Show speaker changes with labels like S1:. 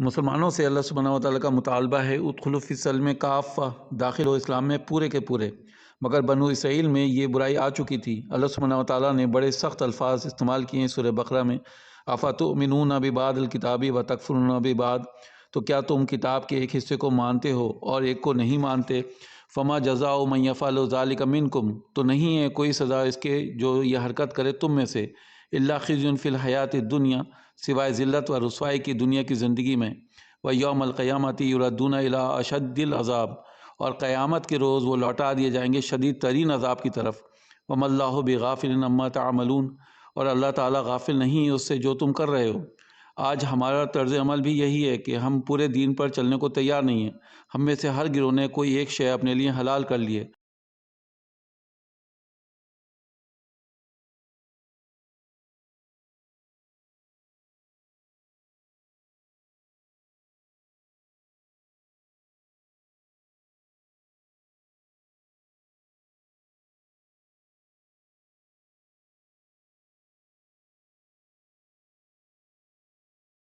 S1: مسلمانوں سے اللہ سبحانہ و تعالیٰ کا مطالبہ ہے ادخلوا فی السلم کافہ، داخل ہو اسلام میں پورے کے پورے، مگر بنو اسرائیل میں یہ برائی آ چکی تھی۔ اللہ سبحانہ و تعالیٰ نے بڑے سخت الفاظ استعمال کیے ہیں سورہ بقرہ میں، افتؤمنون ببعض الکتاب وتکفرون ببعض، تو کیا تم کتاب کے ایک حصے کو مانتے ہو اور ایک کو نہیں مانتے؟ فما جزاء من یفعل ذلک منکم، تو نہیں ہے کوئی سزا اس کے جو یہ حرکت کرے تم میں سے، الا خزی فی الحیات الدنیا، سوائے ذلت و رسوائی کی دنیا کی زندگی میں، ویوم القیامت یردون الی اشد العذاب، اور قیامت کے روز وہ لوٹا دیے جائیں گے شدید ترین عذاب کی طرف، وما اللہ بغافل عما تعملون، اور اللہ تعالیٰ غافل نہیں ہے اس سے جو تم کر رہے ہو۔ آج ہمارا طرز عمل بھی یہی ہے کہ ہم پورے دین پر چلنے کو تیار نہیں ہیں۔ ہم میں سے ہر گروہ نے کوئی ایک شے اپنے لیے حلال کر لیے